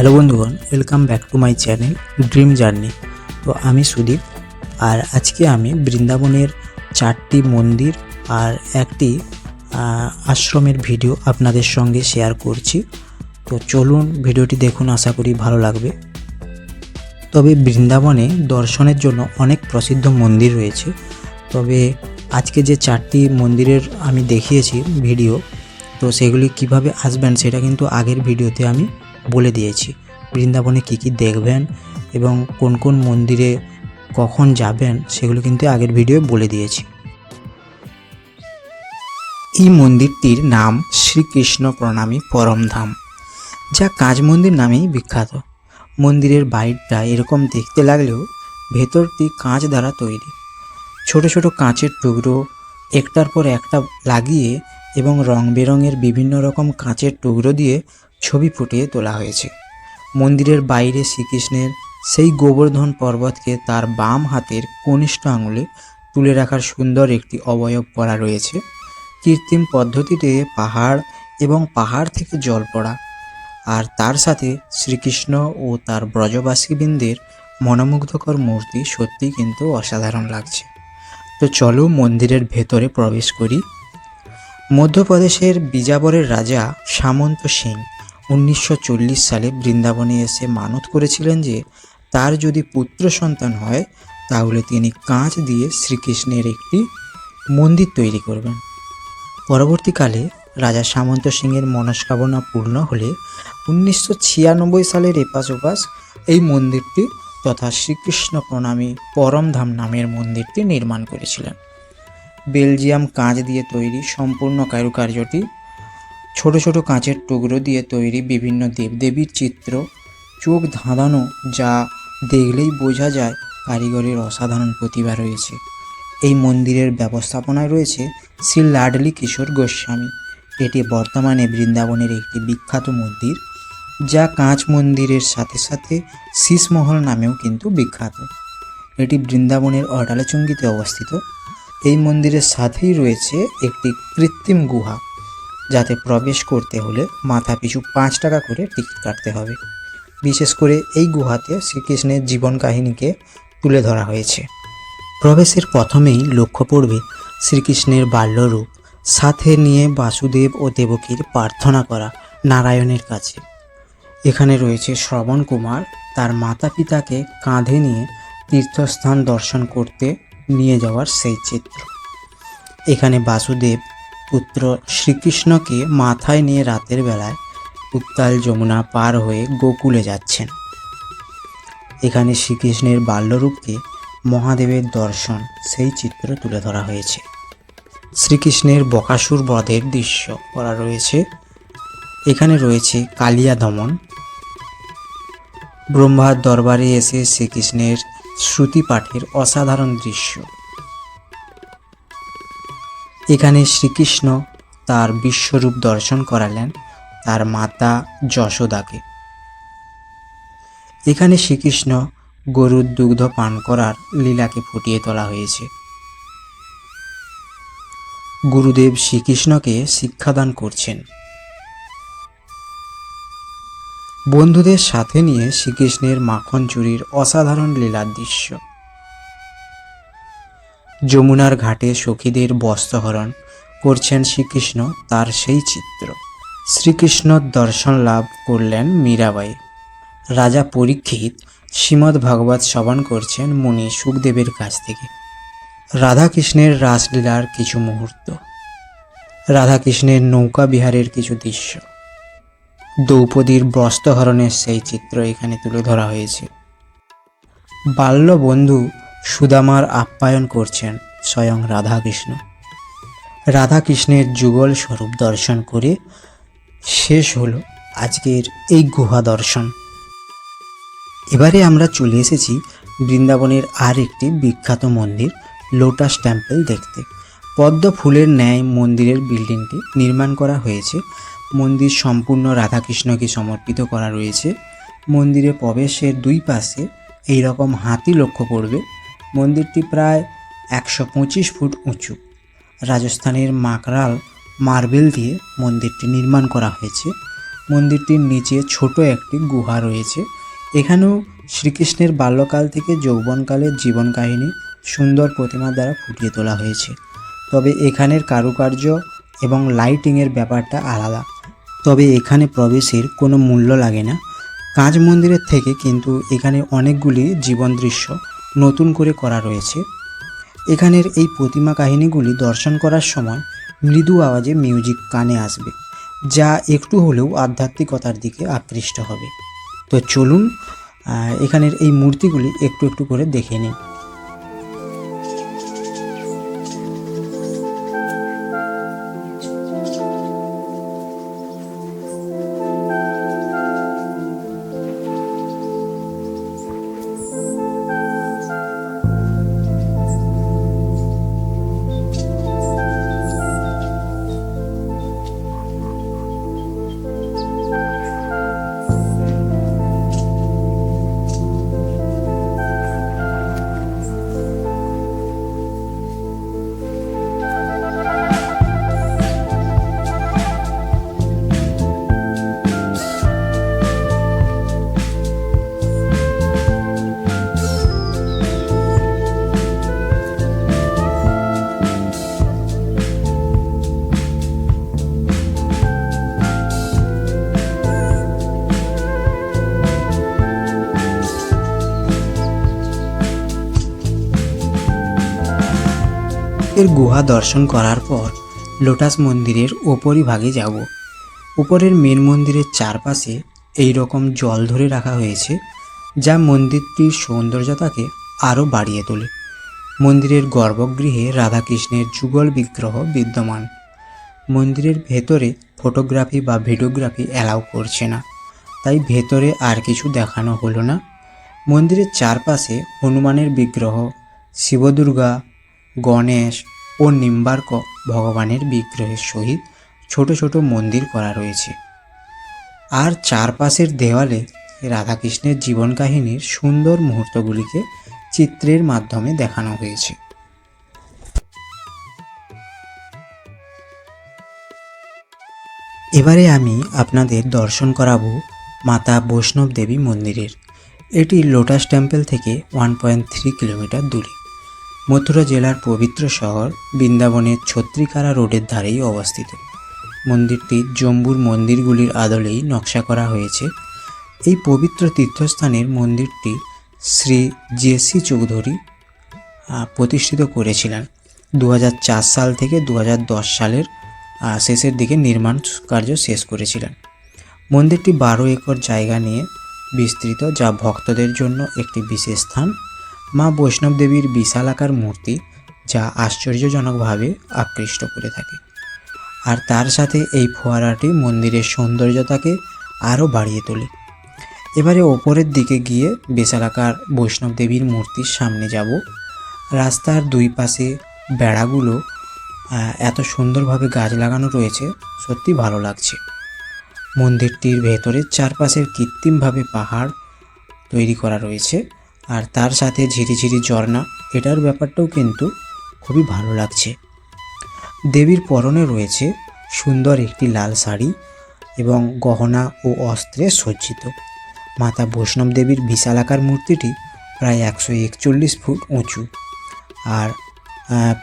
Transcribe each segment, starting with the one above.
Hello বন্ধুগণ, welcome back to my channel dream journey. তো আমি সুদীপ, আর আজকে আমি বৃন্দাবনের 4টি মন্দির আর একটি আশ্রমের ভিডিও আপনাদের সঙ্গে শেয়ার করছি। তো চলুন ভিডিওটি দেখুন, আশা করি ভালো লাগবে। তবে বৃন্দাবনে দর্শনের জন্য অনেক প্রসিদ্ধ মন্দির রয়েছে, তবে আজকে যে 4টি মন্দিরের আমি দেখিয়েছি ভিডিও, তো সেগুলি কিভাবে আসবেন সেটা কিন্তু আগের ভিডিওতে আমি বলে দিয়েছি। বৃন্দাবনে কী কী দেখবেন এবং কোন কোন মন্দিরে কখন যাবেন সেগুলো কিন্তু আগের ভিডিও বলে দিয়েছি। এই মন্দিরটির নাম শ্রীকৃষ্ণ প্রণামী পরমধাম, যা কাঁচ মন্দির নামেই বিখ্যাত। মন্দিরের বাইরটা এরকম দেখতে লাগলেও ভেতরটি কাঁচ দ্বারা তৈরি। ছোট ছোট কাঁচের টুকরো একটার পর একটা লাগিয়ে এবং রং বেরঙের বিভিন্ন রকম কাঁচের টুকরো দিয়ে ছবি ফুটিয়ে তোলা হয়েছে। মন্দিরের বাইরে শ্রীকৃষ্ণের সেই গোবর্ধন পর্বতকে তার বাম হাতের কনিষ্ঠ আঙুলে তুলে রাখার সুন্দর একটি অবয়ব করা রয়েছে। কৃত্রিম পদ্ধতিতে পাহাড় এবং পাহাড় থেকে জল পড়া, আর তার সাথে শ্রীকৃষ্ণ ও তার ব্রজবাসীবৃন্দের মনোমুগ্ধকর মূর্তি সত্যি কিন্তু অসাধারণ লাগছে। তো চলো মন্দিরের ভেতরে প্রবেশ করি। মধ্যপ্রদেশের বিজাবরের রাজা সামন্ত সিং 1940 সালে বৃন্দাবনে এসে মানত করেছিলেন যে তার যদি পুত্র সন্তান হয় তাহলে তিনি কাঁচ দিয়ে শ্রীকৃষ্ণের একটি মন্দির তৈরি করবেন। পরবর্তীকালে রাজা সামন্ত সিংয়ের মনস্কামনা পূর্ণ হলে 1996 সালের এপাশ ওপাশ এই মন্দিরটি তথা শ্রীকৃষ্ণ প্রণামী পরমধাম নামের মন্দিরটি নির্মাণ করেছিলেন। বেলজিয়াম কাঁচ দিয়ে তৈরি সম্পূর্ণ কারুকার্যটি ছোট ছোট কাঁচের টুকরো দিয়ে তৈরি বিভিন্ন দেবদেবীর চিত্র চোখ ধাঁধানো, যা দেখলেই বোঝা যায় কারিগরের অসাধারণ প্রতিভা রয়েছে। এই মন্দিরের ব্যবস্থাপনায় রয়েছে শ্রী লাডলি কিশোর গোস্বামী। এটি বর্তমানে বৃন্দাবনের একটি বিখ্যাত মন্দির, যা কাঁচ মন্দিরের সাথে সাথে শীষমহল নামেও কিন্তু বিখ্যাত। এটি বৃন্দাবনের অডালচুঙ্গিতে অবস্থিত। এই মন্দিরের সাথেই রয়েছে একটি কৃত্রিম গুহা, যাতে প্রবেশ করতে হলে মাথাপিছু 5 টাকা করে টিকিট কাটতে হবে। বিশেষ করে এই গুহাতে শ্রীকৃষ্ণের জীবন কাহিনীকে তুলে ধরা হয়েছে। প্রবেশের প্রথমেই লক্ষ্য পড়বে শ্রীকৃষ্ণের বাল্যরূপ, সাথে নিয়ে বাসুদেব ও দেবকীর প্রার্থনা করা নারায়ণের কাছে। এখানে রয়েছে শ্রবণ কুমার তার মাতা পিতাকে কাঁধে নিয়ে তীর্থস্থান দর্শন করতে নিয়ে যাওয়ার সেই চিত্র। এখানে বাসুদেব পুত্র শ্রীকৃষ্ণকে মাথায় নিয়ে রাতের বেলায় উত্তাল যমুনা পার হয়ে গোকুলে যাচ্ছেন। এখানে শ্রীকৃষ্ণের বাল্যরূপকে মহাদেবের দর্শন সেই চিত্র তুলে ধরা হয়েছে। শ্রীকৃষ্ণের বকাসুর বধের দৃশ্য করা রয়েছে। এখানে রয়েছে কালিয়া দমন, ব্রহ্মার দরবারে এসে শ্রীকৃষ্ণের শ্রুতি পাঠের অসাধারণ দৃশ্য। এখানে শ্রীকৃষ্ণ তার বিশ্বরূপ দর্শন করালেন তার মাতা যশোদাকে। এখানে শ্রীকৃষ্ণ গরুর দুগ্ধ পান করার লীলাকে ফুটিয়ে তোলা হয়েছে। গুরুদেব শ্রীকৃষ্ণকে শিক্ষাদান করছেন। বন্ধুদের সাথে নিয়ে শ্রীকৃষ্ণের মাখন চুরির অসাধারণ লীলার দৃশ্য। যমুনার ঘাটে সখীদের বস্ত্রহরণ করছেন শ্রীকৃষ্ণ, তার সেই চিত্র। শ্রীকৃষ্ণর দর্শন লাভ করলেন মীরাবাই। রাজা পরীক্ষিত শ্রীমদ্ ভাগবত শ্রবণ করছেন মুনি সুখদেবের কাছ থেকে। রাধাকৃষ্ণের রাসলীলার কিছু মুহূর্ত, রাধাকৃষ্ণের নৌকা বিহারের কিছু দৃশ্য, দ্রৌপদীর বস্ত্রহরণের সেই চিত্র এখানে তুলে ধরা হয়েছে। বাল্য বন্ধু সুদামার আপ্যায়ন করছেন স্বয়ং রাধাকৃষ্ণ। রাধাকৃষ্ণের যুগল স্বরূপ দর্শন করে শেষ হলো আজকের এই গুহা দর্শন। এবারে আমরা চলে এসেছি বৃন্দাবনের আর একটি বিখ্যাত মন্দির লোটাস টেম্পল দেখতে। পদ্ম ফুলের ন্যায় মন্দিরের বিল্ডিংটি নির্মাণ করা হয়েছে। মন্দির সম্পূর্ণ রাধাকৃষ্ণকে সমর্পিত করা রয়েছে। মন্দিরে প্রবেশের দুই পাশে এই রকম হাতি লক্ষ্য করবে। মন্দিরটি প্রায় 125 ফুট উঁচু। রাজস্থানের মাকরাল মার্বেল দিয়ে মন্দিরটি নির্মাণ করা হয়েছে। মন্দিরটির নিচে ছোট একটি গুহা রয়েছে। এখানেও শ্রীকৃষ্ণের বাল্যকাল থেকে যৌবনকালের জীবন কাহিনী সুন্দর প্রতিমা দ্বারা ফুটিয়ে তোলা হয়েছে। তবে এখানের কারুকার্য এবং লাইটিংয়ের ব্যাপারটা আলাদা। তবে এখানে প্রবেশের কোনো মূল্য লাগে না। কাঁচ মন্দিরের থেকে কিন্তু এখানে অনেকগুলি জীবন দৃশ্য নতুন করে করা রয়েছে। এখানের এই প্রতিমা কাহিনীগুলি দর্শন করার সময় মৃদু আওয়াজে মিউজিক কানে আসবে, যা একটু হলেও আধ্যাত্মিকতার দিকে আকৃষ্ট হবে। তো চলুন এখানের এই মূর্তিগুলি একটু একটু করে দেখে নিই। এর গুহা দর্শন করার পর লোটাস মন্দিরের ওপরিভাগে যাব। উপরের মেন মন্দিরের চারপাশে এই রকম জল ধরে রাখা হয়েছে, যা মন্দিরটির সৌন্দর্যতাকে আরও বাড়িয়ে তোলে। মন্দিরের গর্ভগৃহে রাধাকৃষ্ণের যুগল বিগ্রহ বিদ্যমান। মন্দিরের ভেতরে ফটোগ্রাফি বা ভিডিওগ্রাফি অ্যালাউ করছে না, তাই ভেতরে আর কিছু দেখানো হলো না। মন্দিরের চারপাশে হনুমানের বিগ্রহ, শিবদুর্গা, গণেশ ও নিম্বার্ক ভগবানের বিগ্রহের সহিত ছোট ছোট মন্দির করা রয়েছে। আর চারপাশের দেওয়ালে রাধাকৃষ্ণের জীবন কাহিনীর সুন্দর মুহূর্তগুলিকে চিত্রের মাধ্যমে দেখানো হয়েছে। এবারে আমি আপনাদের দর্শন করাবো মাতা বৈষ্ণব দেবী মন্দিরের। এটি লোটাস টেম্পল থেকে 1.3 কিলোমিটার দূরে। মথুরা জেলার পবিত্র শহর বৃন্দাবনের ছত্রিকারা রোডের ধারেই অবস্থিত। মন্দিরটি জম্বুর মন্দিরগুলির আদলেই নকশা করা হয়েছে। এই পবিত্র তীর্থস্থানের মন্দিরটি শ্রী জে.সি. চৌধুরী প্রতিষ্ঠিত করেছিলেন। 2004 সাল থেকে 2010 সালের শেষের দিকে নির্মাণ কার্য শেষ করেছিলেন। মন্দিরটি 12 একর জায়গা নিয়ে বিস্তৃত, যা ভক্তদের জন্য একটি বিশেষ স্থান। মা বৈষ্ণব দেবীর বিশালাকার মূর্তি, যা আশ্চর্যজনকভাবে আকৃষ্ট করে থাকে। আর তার সাথে এই ফোয়ারাটি মন্দিরের সৌন্দর্যতাকে আরও বাড়িয়ে তোলে। এবারে ওপরের দিকে গিয়ে বিশালাকার বৈষ্ণব দেবীর মূর্তির সামনে যাব। রাস্তার দুই পাশে বেড়াগুলো এত সুন্দরভাবে গাছ লাগানো রয়েছে, সত্যি ভালো লাগছে। মন্দিরটির ভেতরের চারপাশের কৃত্রিমভাবে পাহাড় তৈরি করা রয়েছে, আর তার সাথে ঝিরিঝিরি ঝর্ণা, এটার ব্যাপারটাও কিন্তু খুবই ভালো লাগছে। দেবীর পরনে রয়েছে সুন্দর একটি লাল শাড়ি এবং গহনা ও অস্ত্রে সজ্জিত। মাতা বৈষ্ণব দেবীর বিশালাকার মূর্তিটি প্রায় 141 ফুট উঁচু, আর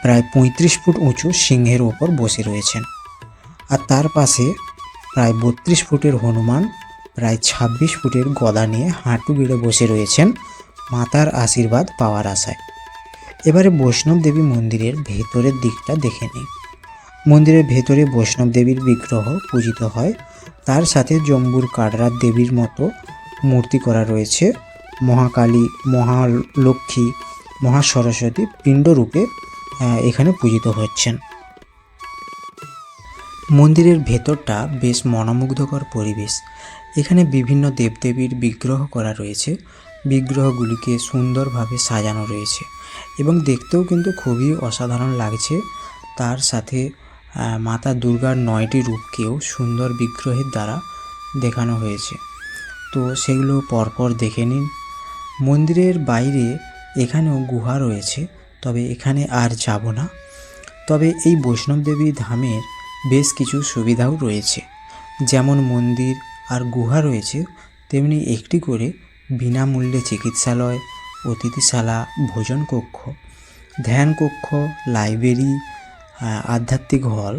প্রায় 35 ফুট উঁচু সিংহের ওপর বসে রয়েছেন। আর তার পাশে প্রায় 32 ফুটের হনুমান প্রায় 26 ফুটের গদা নিয়ে হাঁটু গেড়ে বসে রয়েছেন মাতার আশীর্বাদ পাওয়ার আশায়। এবারে বৈষ্ণব দেবী মন্দিরের ভেতরের দিকটা দেখে নিই। মন্দিরের ভেতরে বৈষ্ণব দেবীর বিগ্রহ পূজিত হয়, তার সাথে জম্বুর কাটরার দেবীর মতো মূর্তি করা রয়েছে। মহাকালী, মহালক্ষ্মী, মহাসরস্বতী পিণ্ডরূপে এখানে পূজিত হচ্ছেন। মন্দিরের ভেতরটা বেশ মনোমুগ্ধকর পরিবেশ। এখানে বিভিন্ন দেবদেবীর বিগ্রহ করা রয়েছে। বিগ্রহগুলিকে সুন্দরভাবে সাজানো রয়েছে এবং দেখতেও কিন্তু খুবই অসাধারণ লাগছে। তার সাথে মাতা দুর্গার 9টি রূপকেও সুন্দর বিগ্রহের দ্বারা দেখানো হয়েছে। তো সেগুলো পরপর দেখে নিন। মন্দিরের বাইরে এখানেও গুহা রয়েছে, তবে এখানে আর যাব না। তবে এই বৈষ্ণব দেবী ধামের বেশ কিছু সুবিধাও রয়েছে, যেমন মন্দির আর গুহা রয়েছে, তেমনি একটি করে বিনামূল্যে চিকিৎসালয়, অতিথিশালা, ভোজন কক্ষ, ধ্যান কক্ষ, লাইব্রেরি, আধ্যাত্মিক হল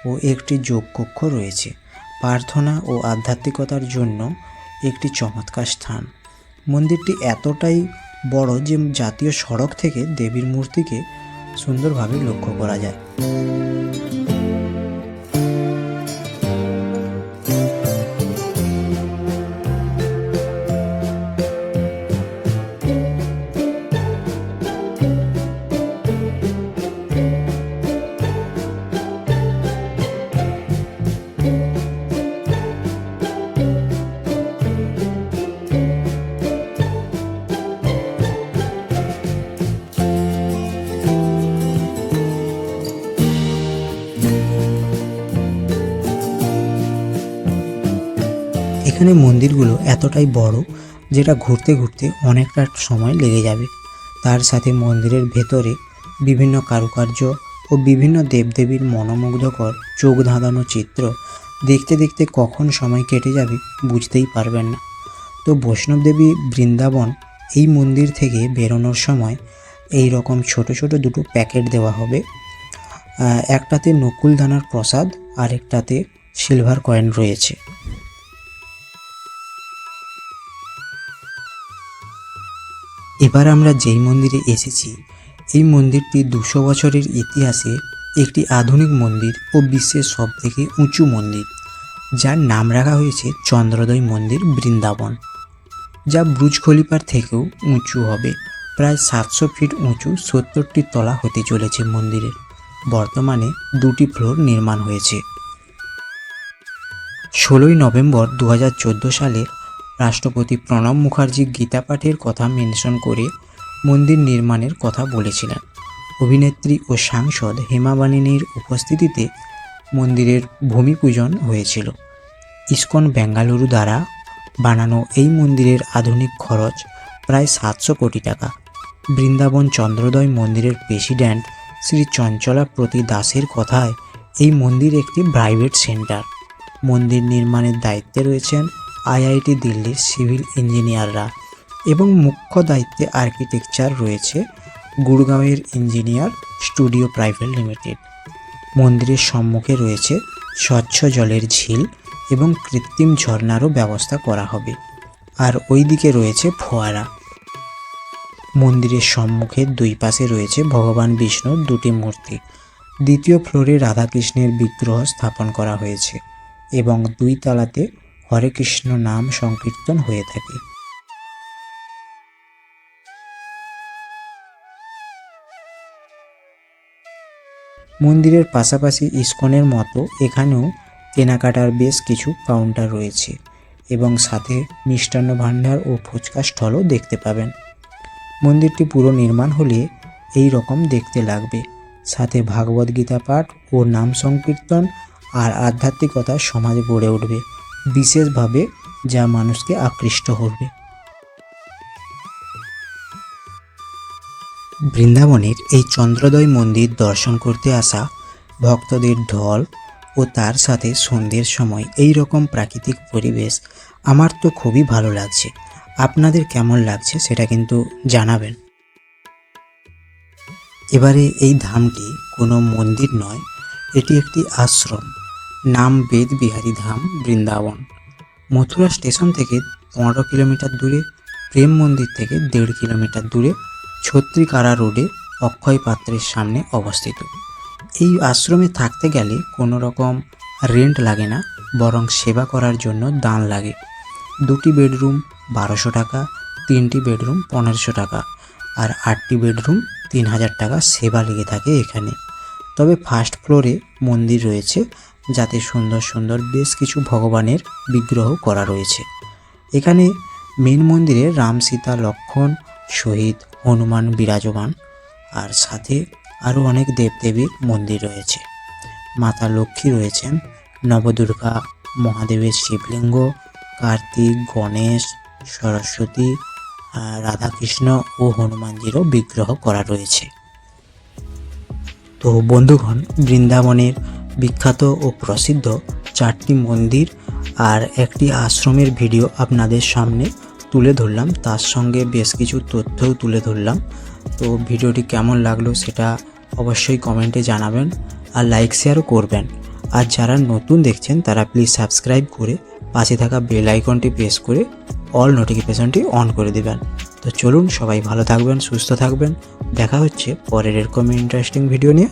ও একটি যোগ কক্ষ রয়েছে। প্রার্থনা ও আধ্যাত্মিকতার জন্য একটি চমৎকার স্থান। মন্দিরটি এতটাই বড় যে জাতীয় সড়ক থেকে দেবীর মূর্তিকে সুন্দরভাবে লক্ষ্য করা যায়। এখানে মন্দিরগুলো এতটাই বড় যেটা ঘুরতে ঘুরতে অনেকটা সময় লেগে যাবে। তার সাথে মন্দিরের ভেতরে বিভিন্ন কারুকার্য ও বিভিন্ন দেবদেবীর মনোমুগ্ধকর চোখ ধাঁধানো চিত্র দেখতে দেখতে কখন সময় কেটে যাবে বুঝতেই পারবেন না। তো বৈষ্ণবদেবী বৃন্দাবন এই মন্দির থেকে বেরোনোর সময় এই রকম ছোট ছোট দুটো প্যাকেট দেওয়া হবে। একটাতে নকুলদানার প্রসাদ আর একটাতে সিলভার কয়েন রয়েছে। এবার আমরা যেই মন্দিরে এসেছি, এই মন্দিরটি 200 বছরের ইতিহাসে একটি আধুনিক মন্দির ও বিশ্বের সবথেকে উঁচু মন্দির, যার নাম রাখা হয়েছে চন্দ্রোদয় মন্দির বৃন্দাবন, যা বুর্জ খলিফার থেকেও উঁচু হবে। প্রায় 700 ফিট উঁচু, 70টি তলা হতে চলেছে মন্দিরের। বর্তমানে 2টি ফ্লোর নির্মাণ হয়েছে। 16ই নভেম্বর 2014 সালে রাষ্ট্রপতি প্রণব মুখার্জি গীতা পাঠের কথা মেনশন করে মন্দির নির্মাণের কথা বলেছিলেন। অভিনেত্রী ও সাংসদ হেমা মালিনীর উপস্থিতিতে মন্দিরের ভূমি পূজন হয়েছিল। ইসকন বেঙ্গালুরু দ্বারা বানানো এই মন্দিরের আধুনিক খরচ প্রায় 700 কোটি টাকা। বৃন্দাবন চন্দ্রোদয় মন্দিরের প্রেসিডেন্ট শ্রী চঞ্চলা প্রতি দাসের কথায় এই মন্দির একটি প্রাইভেট সেন্টার। মন্দির নির্মাণের দায়িত্বে রয়েছেন আইআইটি দিল্লির সিভিল ইঞ্জিনিয়াররা এবং মুখ্য দায়িত্বে আর্কিটেকচার রয়েছে গুড়গাঁওয়ের ইঞ্জিনিয়ার স্টুডিও প্রাইভেট লিমিটেড। মন্দিরের সম্মুখে রয়েছে স্বচ্ছ জলের ঝিল এবং কৃত্রিম ঝর্ণারও ব্যবস্থা করা হবে, আর ওই দিকে রয়েছে ফোয়ারা। মন্দিরের সম্মুখে দুই পাশে রয়েছে ভগবান বিষ্ণুর 2টি মূর্তি। দ্বিতীয় ফ্লোরে রাধাকৃষ্ণের বিগ্রহ স্থাপন করা হয়েছে এবং 2 তলাতে হরে কৃষ্ণ নাম সংকীর্তন হয়ে থাকে। মন্দিরের পাশাপাশি ইসকনের মতো এখানেও কেনাকাটার বেশ কিছু কাউন্টার রয়েছে এবং সাথে মিষ্টান্ন ভাণ্ডার ও ফুচকা স্টলও দেখতে পাবেন। মন্দিরটি পুরো নির্মাণ হলে এই রকম দেখতে লাগবে। সাথে ভাগবত গীতা পাঠ ও নাম সংকীর্তন আর আধ্যাত্মিকতার সমাজ গড়ে উঠবে বিশেষভাবে, যা মানুষকে আকৃষ্ট করবে। বৃন্দাবনের এই চন্দ্রোদয় মন্দির দর্শন করতে আসা ভক্তদের ঢল ও তার সাথে সন্ধ্যের সময় এই রকম প্রাকৃতিক পরিবেশ আমার তো খুবই ভালো লাগছে। আপনাদের কেমন লাগছে সেটা কিন্তু জানাবেন। এবারে এই ধামটি কোনো মন্দির নয়, এটি একটি আশ্রম। নাম বেদ বিহারী ধাম বৃন্দাবন। মথুরা স্টেশন থেকে 15 কিলোমিটার দূরে, প্রেম মন্দির থেকে 1.5 কিলোমিটার দূরে, ছত্রিকারা রোডে অক্ষয় পাত্রের সামনে অবস্থিত। এই আশ্রমে থাকতে গেলে কোনো রকম রেন্ট লাগে না, বরং সেবা করার জন্য দান লাগে। 2টি বেডরুম 1200 টাকা, 3টি বেডরুম 1500 টাকা আর 8টি বেডরুম 3000 টাকা সেবা লেগে থাকে এখানে। তবে ফার্স্ট ফ্লোরে মন্দির রয়েছে, যাতে সুন্দর সুন্দর বেশ কিছু ভগবানের বিগ্রহ করা রয়েছে। এখানে মেন মন্দিরে রাম, সীতা, লক্ষ্মণ সহিত হনুমান বিরাজমান, আর সাথে আরও অনেক দেবদেবীর মন্দির রয়েছে। মাতা লক্ষ্মী রয়েছেন, নবদুর্গা, মহাদেবের শিবলিঙ্গ, কার্তিক, গণেশ, সরস্বতী, রাধাকৃষ্ণ ও হনুমানজিরও বিগ্রহ করা রয়েছে। তো বন্ধুগণ, বৃন্দাবনের বিখ্যাত ও প্রসিদ্ধ 4টি মন্দির আর একটি আশ্রমের ভিডিও আপনাদের সামনে তুলে ধরলাম, তার সঙ্গে বেশ কিছু তথ্যও তুলে ধরলাম। তো ভিডিওটি কেমন লাগলো সেটা অবশ্যই কমেন্টে জানাবেন আর লাইক শেয়ারও করবেন। আর যারা নতুন দেখছেন তারা প্লিজ সাবস্ক্রাইব করে পাশে থাকা বেল আইকনটি প্রেস করে অল নোটিফিকেশনটি অন করে দেবেন। তো চলুন, সবাই ভালো থাকবেন, সুস্থ থাকবেন। দেখা হচ্ছে পরের এরকম ইন্টারেস্টিং ভিডিও নিয়ে।